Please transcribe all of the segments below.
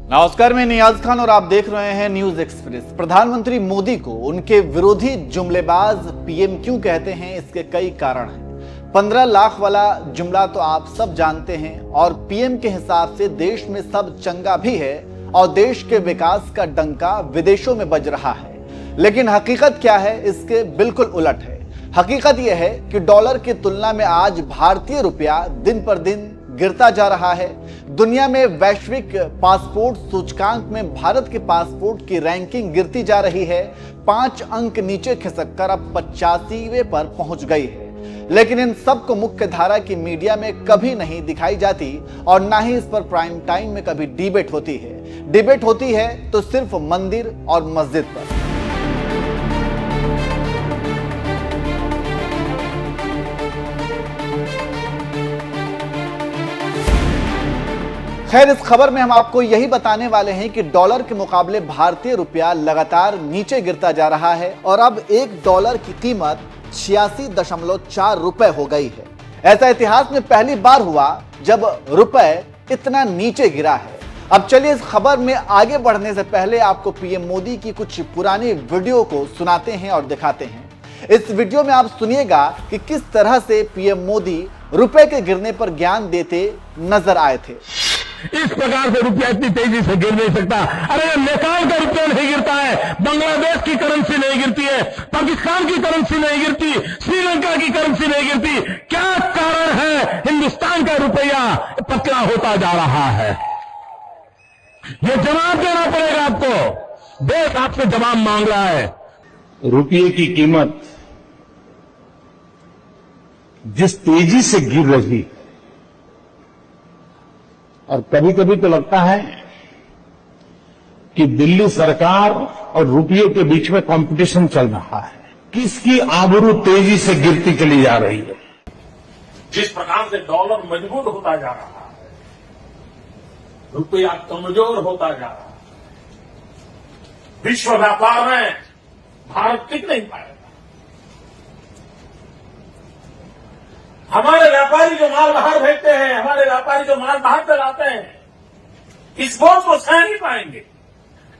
नमस्कार, मैं नियाज खान और आप देख रहे हैं न्यूज एक्सप्रेस। प्रधानमंत्री मोदी को उनके विरोधी जुमलेबाज पीएम क्यों कहते हैं, इसके कई कारण हैं। 15 लाख वाला जुमला तो आप सब जानते हैं और पीएम के हिसाब से देश में सब चंगा भी है और देश के विकास का डंका विदेशों में बज रहा है। लेकिन हकीकत क्या है, इसके बिल्कुल उलट है। हकीकत यह है कि डॉलर की तुलना में आज भारतीय रुपया दिन पर दिन गिरता जा रहा है। दुनिया में वैश्विक पासपोर्ट सूचकांक में भारत के पासपोर्ट की रैंकिंग गिरती जा रही है। 5 अंक नीचे खिसककर अब 85वें पर पहुंच गई है। लेकिन इन सब को मुख्य धारा की मीडिया में कभी नहीं दिखाई जाती और ना ही इस पर प्राइम टाइम में कभी डिबेट होती है। डिबेट होती है तो सिर्फ मंदिर और मस्जिद पर। खैर, इस खबर में हम आपको यही बताने वाले हैं कि डॉलर के मुकाबले भारतीय रुपया लगातार नीचे गिरता जा रहा है और अब $1 की कीमत 86.4 रुपए हो गई है। ऐसा इतिहास में पहली बार हुआ जब रुपए इतना नीचे गिरा है। अब चलिए इस खबर में आगे बढ़ने से पहले आपको पीएम मोदी की कुछ पुरानी वीडियो को सुनाते हैं और दिखाते हैं। इस वीडियो में आप सुनिएगा कि किस तरह से पीएम मोदी रुपए के गिरने पर ज्ञान देते नजर आए थे। इस प्रकार से रुपया इतनी तेजी से गिर नहीं सकता। अरे नेपाल का रुपया नहीं गिरता है, बांग्लादेश की करेंसी नहीं गिरती है, पाकिस्तान की करेंसी नहीं गिरती, श्रीलंका की करेंसी नहीं गिरती। क्या कारण है हिंदुस्तान का रुपया पतला होता जा रहा है? ये जवाब देना पड़ेगा आपको। देश आपसे जवाब मांग रहा है। रुपये की कीमत जिस तेजी से गिर रही है और कभी कभी तो लगता है कि दिल्ली सरकार और रुपये के बीच में कंपटीशन चल रहा है। किसकी आबरू तेजी से गिरती चली जा रही है। जिस प्रकार से डॉलर मजबूत होता जा रहा है, रुपया कमजोर होता जा रहा है, विश्व व्यापार में भारत टिक नहीं पाएगा। हमारे व्यापारी जो माल बाहर भेजते हैं, हमारे व्यापारी जो माल बाहर चलाते हैं, इस बोझ को सह नहीं पाएंगे।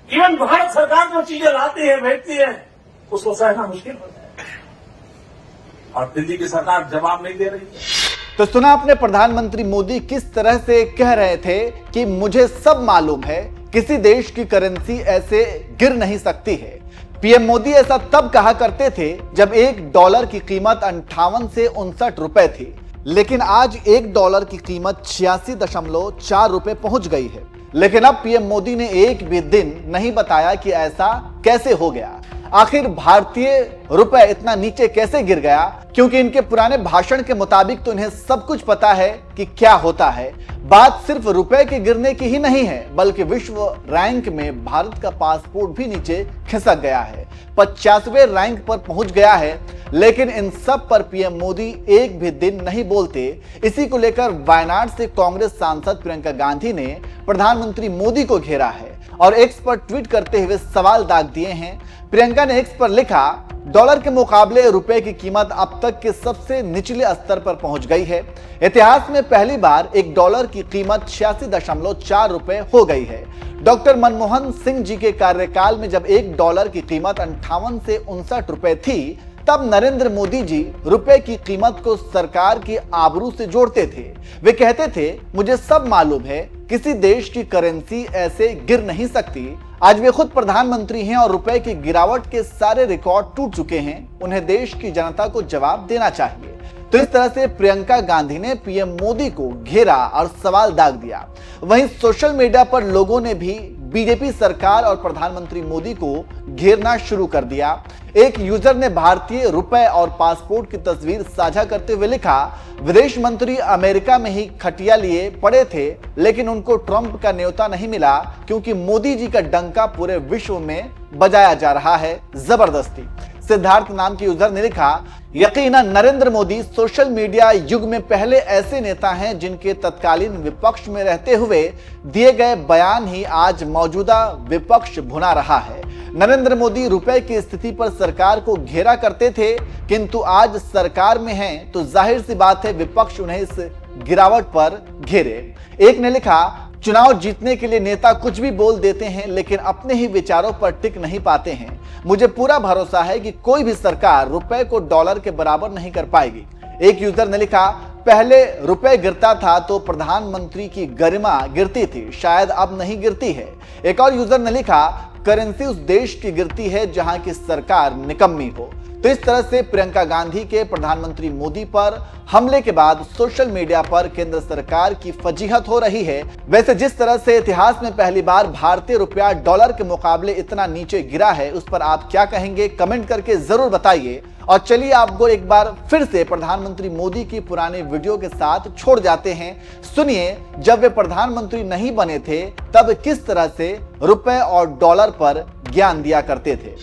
इवन भारत सरकार जो चीजें लाती है, भेजती है, उसको सहना मुश्किल हो जाएगा और दिल्ली की सरकार जवाब नहीं दे रही है। तो सुना आपने प्रधानमंत्री मोदी किस तरह से कह रहे थे कि मुझे सब मालूम है, किसी देश की करेंसी ऐसे गिर नहीं सकती है। पीएम मोदी ऐसा तब कहा करते थे जब $1 की कीमत 58 से 59 रुपए थी, लेकिन आज $1 की कीमत 86.4 रुपए पहुंच गई है। लेकिन अब पीएम मोदी ने एक भी दिन नहीं बताया कि ऐसा कैसे हो गया। आखिर भारतीय रुपए इतना नीचे कैसे गिर गया, क्योंकि इनके पुराने भाषण के मुताबिक तो इन्हें सब कुछ पता है कि क्या होता है। बात सिर्फ रुपए के गिरने की ही नहीं है, बल्कि विश्व रैंक में भारत का पासपोर्ट भी नीचे खिसक गया है, 50वें रैंक पर पहुंच गया है। लेकिन इन सब पर पीएम मोदी एक भी दिन नहीं बोलते। इसी को लेकर वायनाड से कांग्रेस सांसद प्रियंका गांधी ने प्रधानमंत्री मोदी को घेरा है और एक्स पर ट्वीट करते हुए सवाल दाग दिए हैं। प्रियंका ने एक्स पर लिखा, डॉलर के मुकाबले रुपए की कीमत अब तक के सबसे निचले स्तर पर पहुंच गई है। इतिहास में पहली बार $1 की कीमत 86.4 रुपए हो गई है। डॉक्टर मनमोहन सिंह जी के कार्यकाल में जब $1 की कीमत 58 से 59 रुपए थी, तब नरेंद्र मोदी जी रुपए की कीमत को सरकार की आबरू से जोड़ते थे। वे कहते थे, मुझे सब मालूम है, किसी देश की करेंसी ऐसे गिर नहीं सकती। आज वे खुद प्रधानमंत्री हैं और रुपए की गिरावट के सारे रिकॉर्ड टूट चुके हैं। उन्हें देश की जनता को जवाब देना चाहिए। तो इस तरह से प्रियंका गांधी ने पीएम मोदी को घेरा और सवाल दाग दिया। वहीं सोशल मीडिया पर लोगों ने भी बीजेपी सरकार और प्रधानमंत्री मोदी को घेरना शुरू कर दिया। एक यूजर ने भारतीय रुपए और पासपोर्ट की तस्वीर साझा करते हुए लिखा, विदेश मंत्री अमेरिका में ही खटिया लिए पड़े थे, लेकिन उनको ट्रंप का न्योता नहीं मिला क्योंकि मोदी जी का डंका पूरे विश्व में बजाया जा रहा है जबरदस्ती। सिद्धार्थ नाम के यूजर ने लिखा, यकीनन नरेंद्र मोदी सोशल मीडिया युग में पहले ऐसे नेता हैं जिनके तत्कालीन विपक्ष में रहते हुए दिए गए बयान ही आज मौजूदा विपक्ष भुना रहा है। नरेंद्र मोदी रुपए की स्थिति पर सरकार को घेरा करते थे, किंतु आज सरकार में हैं तो जाहिर सी बात है विपक्ष उन्हें इस गिरावट पर घेरे। एक ने लिखा, चुनाव जीतने के लिए नेता कुछ भी बोल देते हैं, लेकिन अपने ही विचारों पर टिक नहीं पाते हैं। मुझे पूरा भरोसा है कि कोई भी सरकार रुपए को डॉलर के बराबर नहीं कर पाएगी। एक यूजर ने लिखा, पहले रुपए गिरता था तो प्रधानमंत्री की गरिमा गिरती थी, शायद अब नहीं गिरती है। एक और यूजर ने लिखा, करेंसी उस देश की गिरती है जहां की सरकार निकम्मी हो। तो इस तरह से प्रियंका गांधी के प्रधानमंत्री मोदी पर हमले के बाद सोशल मीडिया पर केंद्र सरकार की फजीहत हो रही है। वैसे जिस तरह से इतिहास में पहली बार भारतीय रुपया डॉलर के मुकाबले इतना नीचे गिरा है, उस पर आप क्या कहेंगे, कमेंट करके जरूर बताइए। और चलिए आपको एक बार फिर से प्रधानमंत्री मोदी की पुराने वीडियो के साथ छोड़ जाते हैं। सुनिए, जब वे प्रधानमंत्री नहीं बने थे तब किस तरह से रुपए और डॉलर पर ज्ञान दिया करते थे।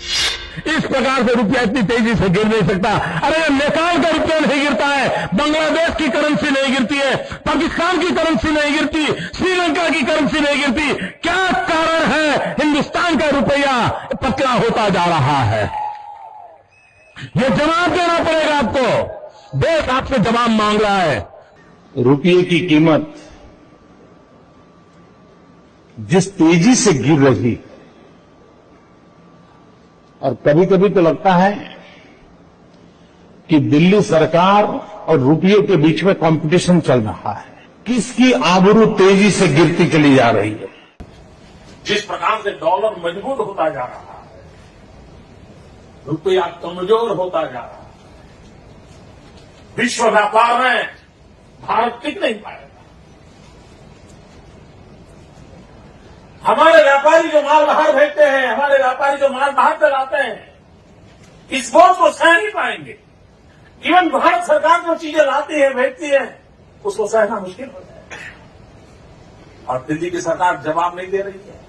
इस प्रकार से रुपया इतनी तेजी से गिर नहीं सकता। अरे नेपाल का रुपया नहीं गिरता है, बांग्लादेश की करेंसी नहीं गिरती है, पाकिस्तान की करेंसी नहीं गिरती, श्रीलंका की करेंसी नहीं गिरती। क्या कारण है हिंदुस्तान का रुपया पतला होता जा रहा है? ये जवाब देना पड़ेगा आपको। देश आपसे जवाब मांग रहा है। रुपये की कीमत जिस तेजी से गिर रही, और कभी कभी तो लगता है कि दिल्ली सरकार और रुपये के बीच में कंपटीशन चल रहा है, किसकी आबरू तेजी से गिरती चली जा रही है। जिस प्रकार से डॉलर मजबूत होता जा रहा है, रुपया कमजोर होता जा रहा है, विश्व व्यापार में भारत टिक नहीं पाएगा। हमारे व्यापारी जो माल बाहर भेजते हैं, हमारे व्यापारी जो माल बाहर चलाते हैं, इस बोझ को सह नहीं पाएंगे। इवन भारत सरकार जो चीजें लाती है, भेजती है, उसको सहना मुश्किल हो जाएगा। और दिल्ली की सरकार जवाब नहीं दे रही है।